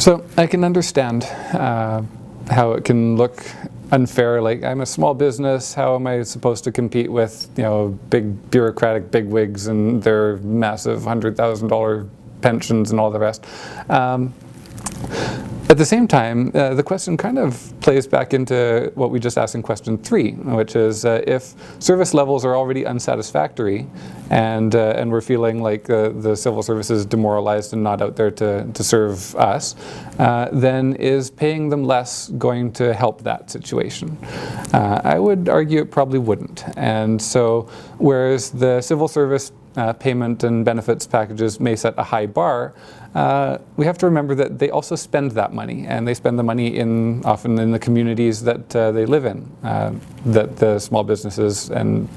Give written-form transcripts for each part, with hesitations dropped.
So I can understand how it can look unfair. Like, I'm a small business, how am I supposed to compete with, big bureaucratic bigwigs and their massive $100,000 pensions and all the rest? At the same time, the question kind of plays back into what we just asked in question 3, which is if service levels are already unsatisfactory and we're feeling like the civil service is demoralized and not out there to serve us, then is paying them less going to help that situation? I would argue it probably wouldn't. And so whereas the civil service payment and benefits packages may set a high bar, we have to remember that they also spend that money, and they spend the money often in the communities that they live in, that the small businesses and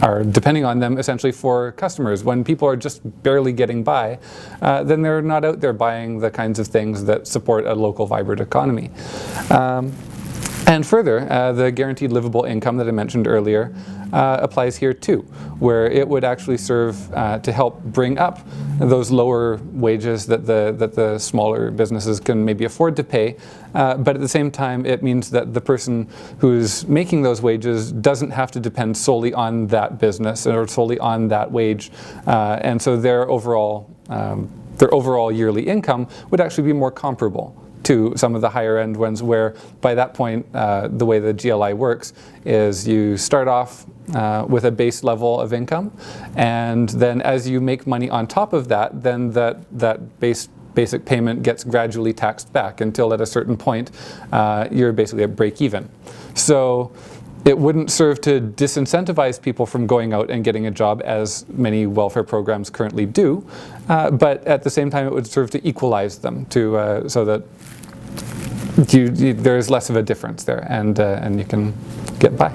are depending on them essentially for customers. When people are just barely getting by, then they're not out there buying the kinds of things that support a local vibrant economy. And further, the guaranteed livable income that I mentioned earlier applies here too, where it would actually serve to help bring up those lower wages that the smaller businesses can maybe afford to pay, but at the same time it means that the person who's making those wages doesn't have to depend solely on that business or solely on that wage, and so their overall yearly income would actually be more comparable to some of the higher end ones, where by that point the way the GLI works is you start off with a base level of income, and then as you make money on top of that, then that basic payment gets gradually taxed back until at a certain point you're basically at break even. So it wouldn't serve to disincentivize people from going out and getting a job, as many welfare programs currently do, but at the same time it would serve to equalize them so that there is less of a difference there, and you can get by.